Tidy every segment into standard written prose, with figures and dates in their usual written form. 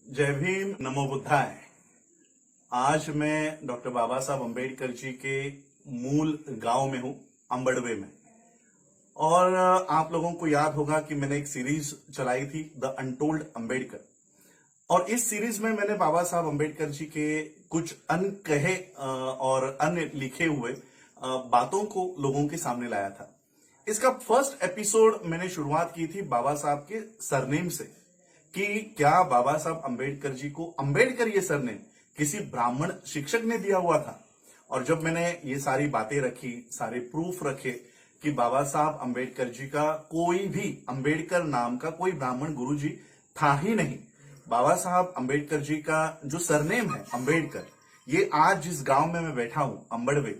जय भीम, नमो बुद्धाय। आज मैं डॉक्टर बाबा साहब अम्बेडकर जी के मूल गांव में हूं, अंबड़वे में। और आप लोगों को याद होगा कि मैंने एक सीरीज चलाई थी, द अनटोल्ड अम्बेडकर। और इस सीरीज में मैंने बाबा साहब अम्बेडकर जी के कुछ अनकहे और अन्य लिखे हुए बातों को लोगों के सामने लाया था। इसका फर्स्ट एपिसोड मैंने शुरुआत की थी बाबा साहब के सरनेम से, कि क्या बाबा साहब अम्बेडकर जी को अम्बेडकर ये सरनेम किसी ब्राह्मण शिक्षक ने दिया हुआ था। और जब मैंने ये सारी बातें रखी, सारे प्रूफ रखे कि बाबा साहब अम्बेडकर जी का कोई भी अम्बेडकर नाम का कोई ब्राह्मण गुरुजी था ही नहीं। बाबा साहब अम्बेडकर जी का जो सरनेम है अम्बेडकर, ये आज जिस गांव में मैं बैठा हूं, अंबड़वे,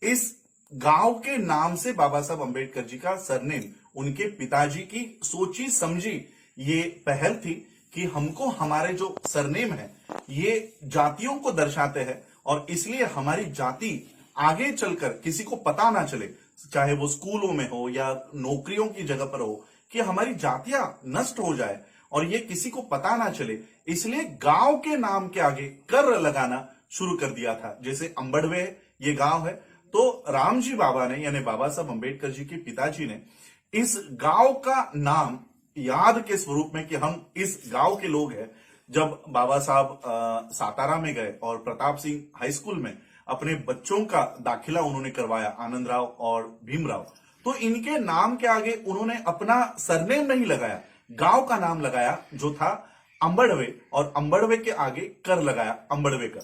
इस गांव के नाम से बाबा साहब अम्बेडकर जी का सरनेम उनके पिताजी की सोची समझी ये पहल थी कि हमको हमारे जो सरनेम है ये जातियों को दर्शाते हैं, और इसलिए हमारी जाति आगे चलकर किसी को पता ना चले, चाहे वो स्कूलों में हो या नौकरियों की जगह पर हो, कि हमारी जातियां नष्ट हो जाए और ये किसी को पता ना चले। इसलिए गांव के नाम के आगे कर लगाना शुरू कर दिया था। जैसे अंबड़वे ये गांव है, तो रामजी बाबा ने, यानी बाबा साहब अम्बेडकर जी के पिताजी ने, इस गांव का नाम याद के स्वरूप में कि हम इस गांव के लोग हैं, जब बाबा साहब सातारा में गए और प्रताप सिंह हाई स्कूल में अपने बच्चों का दाखिला उन्होंने करवाया, आनंद राव और भीमराव, तो इनके नाम के आगे उन्होंने अपना सरनेम नहीं लगाया, गांव का नाम लगाया जो था अंबड़वे, और अंबड़वे के आगे कर लगाया, अंबड़वे कर।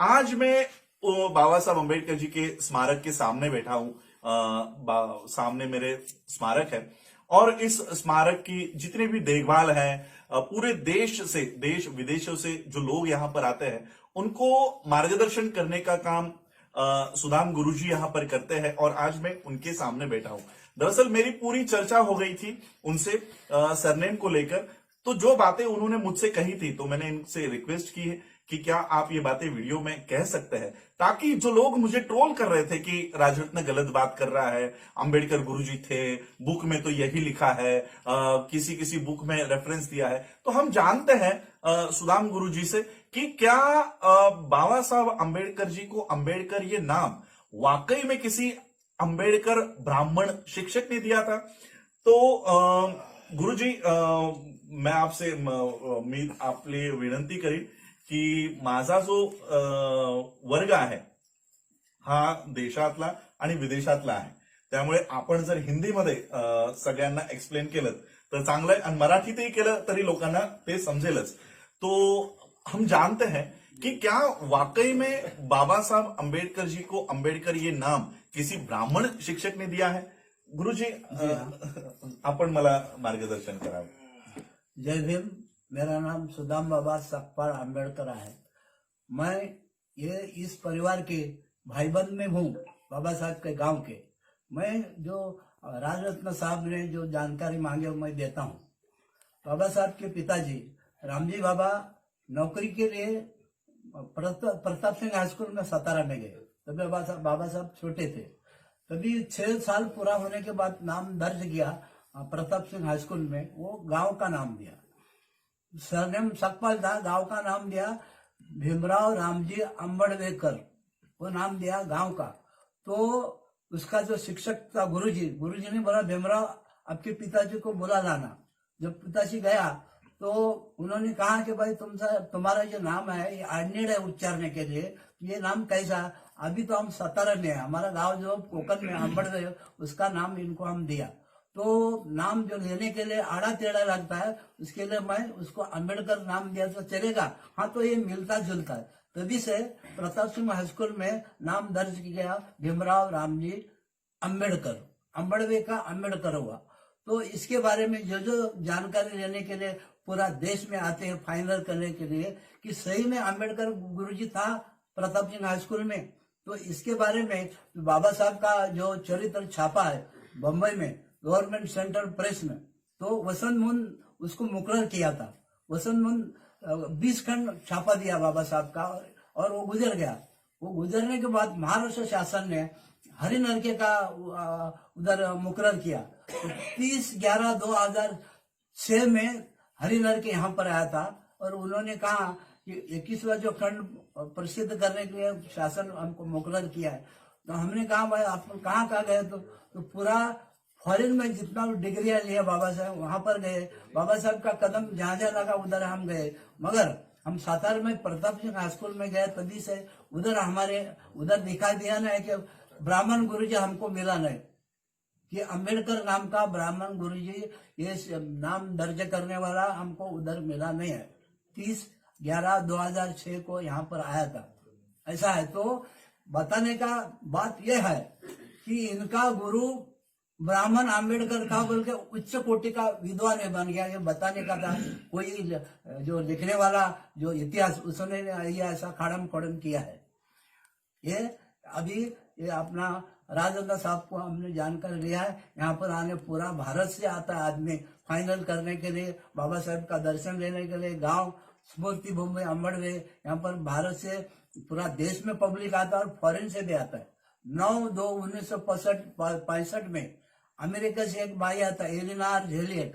आज मैं बाबा साहब अम्बेडकर जी के स्मारक के सामने बैठा हूं। सामने मेरे स्मारक है, और इस स्मारक की जितनी भी देखभाल है, पूरे देश से, देश विदेशों से जो लोग यहां पर आते हैं, उनको मार्गदर्शन करने का काम सुदाम गुरुजी यहां पर करते हैं। और आज मैं उनके सामने बैठा हूं। दरअसल मेरी पूरी चर्चा हो गई थी उनसे सरनेम को लेकर। तो जो बातें उन्होंने मुझसे कही थी, तो मैंने इनसे रिक्वेस्ट की है कि क्या आप ये बातें वीडियो में कह सकते हैं, ताकि जो लोग मुझे ट्रोल कर रहे थे कि राजरत्न गलत बात कर रहा है, अंबेडकर गुरुजी थे, बुक में तो यही लिखा है, किसी किसी बुक में रेफरेंस दिया है, तो हम जानते हैं सुदाम गुरुजी से कि क्या बाबा साहब अंबेडकर जी को अम्बेडकर ये नाम वाकई में किसी अंबेडकर ब्राह्मण शिक्षक ने दिया था। तो गुरुजी, मैं आपसे आपले विनंती करीन की माझा जो वर्ग आहे हा देशातला आणि विदेशातला आहे, त्यामुळे आपण जर हिंदीमध्ये सगळ्यांना एक्सप्लेन केलं तर चांगलं आहे, आणि मराठीतही केलं तरी लोकांना ते समजेलच। तो हम जानते हैं कि क्या वाकई में बाबा साहब अम्बेडकर जी को अम्बेडकर ये नाम किसी ब्राह्मण शिक्षक ने दिया है। गुरुजी, आपण मला मार्गदर्शन करावं। जय भीम। मेरा नाम सुदाम बाबा सकपाल अम्बेडकर है। मैं ये इस परिवार के भाईबंद में हूँ, बाबा साहब के गांव के। मैं जो राजरत्न साहब ने जो जानकारी मांगे वो मैं देता हूँ। बाबा साहब के पिताजी रामजी बाबा नौकरी के लिए प्रताप सिंह हाई स्कूल में सातारा में गए। तभी बाबा साहब छोटे थे। तभी 6 साल पूरा होने के बाद नाम दर्ज किया प्रताप सिंह हाई स्कूल में, वो गांव का नाम दिया। सरनेम सकपाल था, गांव का नाम दिया भीमराव रामजी अंबड़वेकर, वो नाम दिया गांव का। तो उसका जो शिक्षक था गुरुजी ने बोला भीमराव आपके पिताजी को बुला लाना। जब पिताजी गया तो उन्होंने कहा कि भाई तुम्हारा जो नाम है ये आड़नेड़ है उच्चारने के लिए, ये नाम कैसा, अभी तो हम सातारा में है, हमारा गांव जो कोकण में अंबड़वे, उसका नाम इनको हम दिया। तो नाम जो लेने के लिए आड़ा टेढ़ा लगता है, उसके लिए मैं उसको अम्बेडकर नाम दिया तो चलेगा। हाँ, तो ये मिलता जुलता है। तभी से प्रताप सिंह हाई स्कूल में नाम दर्ज किया गया भीमराव रामजी अम्बेडकर, अंबड़वे का अम्बेडकर हुआ। तो इसके बारे में जो जानकारी लेने के लिए पूरा देश में आते हैं, फाइनल करने के लिए कि सही में अम्बेडकर गुरुजी था प्रताप सिंह हाई स्कूल में। तो इसके बारे में बाबा साहब का जो चरित्र छापा है बम्बई में गवर्नमेंट सेंट्रल प्रेस में, तो वसंत मोहन उसको मुकर्रर किया था। वसंत मोहन 20 खंड छापा दिया बाबा साहब का, और वो गुजर गया। वो गुजरने के बाद महाराष्ट्र शासन ने हरि नरके का उधर मुकर्रर किया। तो 30/11/2006 में हरि नरके यहाँ पर आया था। और उन्होंने कहा कि 21वां जो खंड प्रसिद्ध करने के लिए शासन हमको मुकर्रर किया है। तो हमने कहा भाई आप कहाँ कहाँ गए? तो पूरा फॉरेन में जितना डिग्रियां लिया बाबा साहब वहां पर गए, बाबा साहब का कदम जहां जहां लगा उधर हम गए। मगर हम सातार में प्रताप सिंह हाई स्कूल में गए, तभी से उधर हमारे उधर दिखाई दिया ना कि ब्राह्मण गुरुजी हमको मिला नहीं, कि अंबेडकर नाम का ब्राह्मण गुरुजी ये नाम दर्ज करने वाला हमको उधर मिला नहीं है। 30/11/2006 को यहाँ पर आया था। ऐसा है तो बताने का बात यह है कि इनका गुरु ब्राह्मण अंबेडकर का बोल के उच्च कोटि का विद्वान बन गया। ये बताने का था, कोई जो लिखने वाला जो इतिहास उसने ये ऐसा खाड़म खोड़म किया है। ये अभी ये अपना राजेंद्र साहब को हमने जानकर लिया है। यहाँ पर आने पूरा भारत से आता है आदमी फाइनल करने के लिए, बाबा साहब का दर्शन लेने के लिए। गांव स्मृति भूमि अम्बड़वे, यहाँ पर भारत से पूरा देश में पब्लिक आता है और फॉरेन से भी आता है। 9/2/1965 में अमेरिका से एक भाई आता एलिनार झेलियट,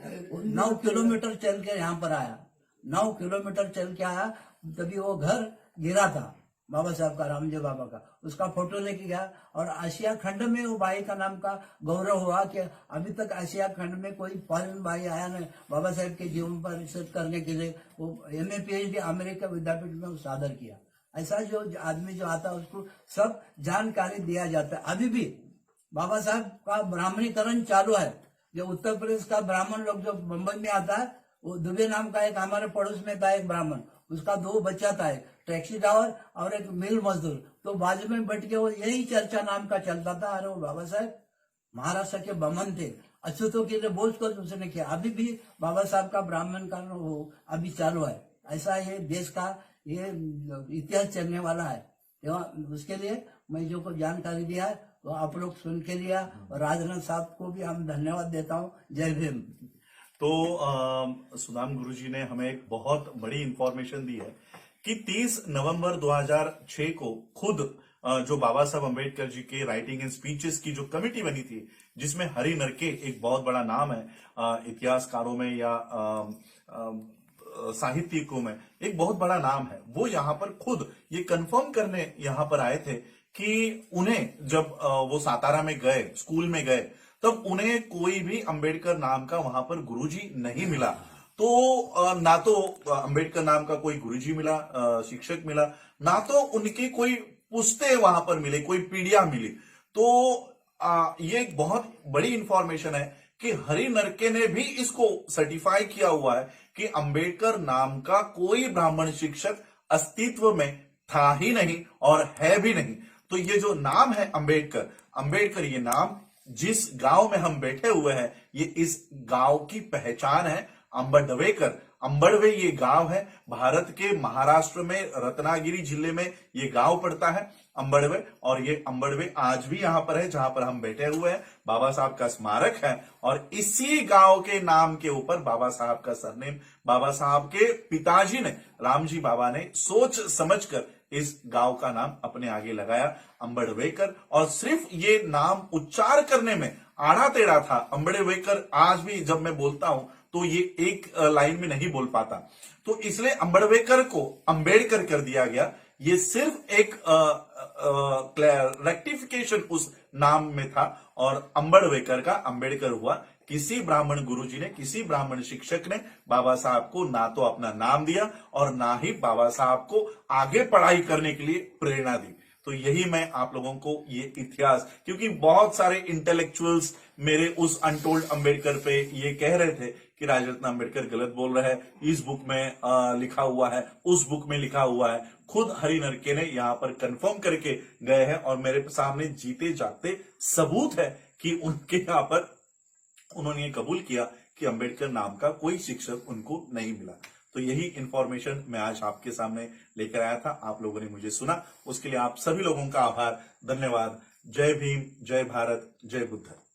9 किलोमीटर चल के यहाँ पर आया। 9 किलोमीटर चल के आया, तभी वो घर गिरा था बाबा साहब का, रामदेव बाबा का। उसका फोटो लेके गया और आशिया खंड में वो भाई का नाम का गौरव हुआ कि अभी तक आशिया खंड में कोई फॉरेन भाई आया नहीं बाबा साहब के जीवन पर रिसर्च करने के लिए। वो MA PhD अमेरिका विद्यापीठ में सादर किया। ऐसा जो आदमी जो आता है उसको सब जानकारी दिया जाता है। अभी भी बाबा साहब का ब्राह्मणीकरण चालू है। जो उत्तर प्रदेश का ब्राह्मण लोग जो मुंबई में आता है, वो दुबे नाम का एक हमारे पड़ोस में था एक ब्राह्मण, उसका 2 बच्चा था, एक टैक्सी ड्राइवर और एक मिल मजदूर। तो बाजू में बैठ के वो यही चर्चा नाम का चलता था, अरे वो बाबा साहब महाराष्ट्र के बमन थे, अछूतों के लिए बोझ कर उसने किया। अभी भी बाबा साहब का ब्राह्मण का वो अभी चालू है। ऐसा ये देश का ये इतिहास चलने वाला है। उसके लिए मैं जो को जानकारी दिया है तो आप लोग सुन के लिया, और राजनाथ साहब को भी हम धन्यवाद देता हूँ। जय भीम। तो सुदाम गुरुजी ने हमें एक बहुत बड़ी इंफॉर्मेशन दी है कि 30 नवंबर 2006 को खुद जो बाबा साहब अम्बेडकर जी के राइटिंग एंड स्पीचेस की जो कमेटी बनी थी, जिसमें हरि नरके एक बहुत बड़ा नाम है इतिहासकारों में या साहित्यिकों में एक बहुत बड़ा नाम है, वो यहाँ पर खुद ये कंफर्म करने यहाँ पर आए थे कि उन्हें जब वो सातारा में गए, स्कूल में गए, तब उन्हें कोई भी अंबेडकर नाम का वहां पर गुरुजी नहीं मिला। तो ना तो अंबेडकर नाम का कोई गुरुजी मिला, शिक्षक मिला, ना तो उनकी कोई पुस्तें वहां पर मिले, कोई पीढ़ियां मिली। तो ये एक बहुत बड़ी इंफॉर्मेशन है कि हरि नरके ने भी इसको सर्टिफाई किया हुआ है कि अंबेडकर नाम का कोई ब्राह्मण शिक्षक अस्तित्व में था ही नहीं और है भी नहीं। तो ये जो नाम है अंबेडकर, अंबेडकर ये नाम जिस गांव में हम बैठे हुए हैं, ये इस गांव की पहचान है। अंबडवेकर, अंबड़वे ये गांव है, भारत के महाराष्ट्र में रत्नागिरी जिले में ये गांव पड़ता है अंबड़वे। और ये अंबड़वे आज भी यहां पर है जहां पर हम बैठे हुए हैं। बाबा साहब का स्मारक है और इसी गांव के नाम के ऊपर बाबा साहब का सरनेम, बाबा साहब के पिताजी ने, रामजी बाबा ने सोच समझकर इस गांव का नाम अपने आगे लगाया, अंबड़वेकर। और सिर्फ ये नाम उच्चार करने में आड़ा टेढ़ा था। अंबड़वेकर आज भी जब मैं बोलता हूं तो ये एक लाइन में नहीं बोल पाता, तो इसलिए अंबड़वेकर को अंबेडकर कर दिया गया। ये सिर्फ एक रेक्टिफिकेशन उस नाम में था और अंबड़वेकर का अंबेडकर हुआ। किसी ब्राह्मण गुरुजी ने, किसी ब्राह्मण शिक्षक ने बाबा साहब को ना तो अपना नाम दिया और ना ही बाबा साहब को आगे पढ़ाई करने के लिए प्रेरणा दी। तो यही मैं आप लोगों को ये इतिहास, क्योंकि बहुत सारे इंटेलेक्चुअल्स मेरे उस अनटोल्ड अंबेडकर पे ये कह रहे थे कि राजरत्न अंबेडकर गलत बोल रहा है, इस बुक में लिखा हुआ है, उस बुक में लिखा हुआ है। खुद हरि नरके ने यहाँ पर कंफर्म करके गए हैं और मेरे सामने जीते जागते सबूत है कि उनके यहाँ पर उन्होंने ये कबूल किया कि अंबेडकर नाम का कोई शिक्षक उनको नहीं मिला। तो यही इंफॉर्मेशन मैं आज आपके सामने लेकर आया था। आप लोगों ने मुझे सुना, उसके लिए आप सभी लोगों का आभार, धन्यवाद। जय भीम, जय भारत, जय बुद्ध।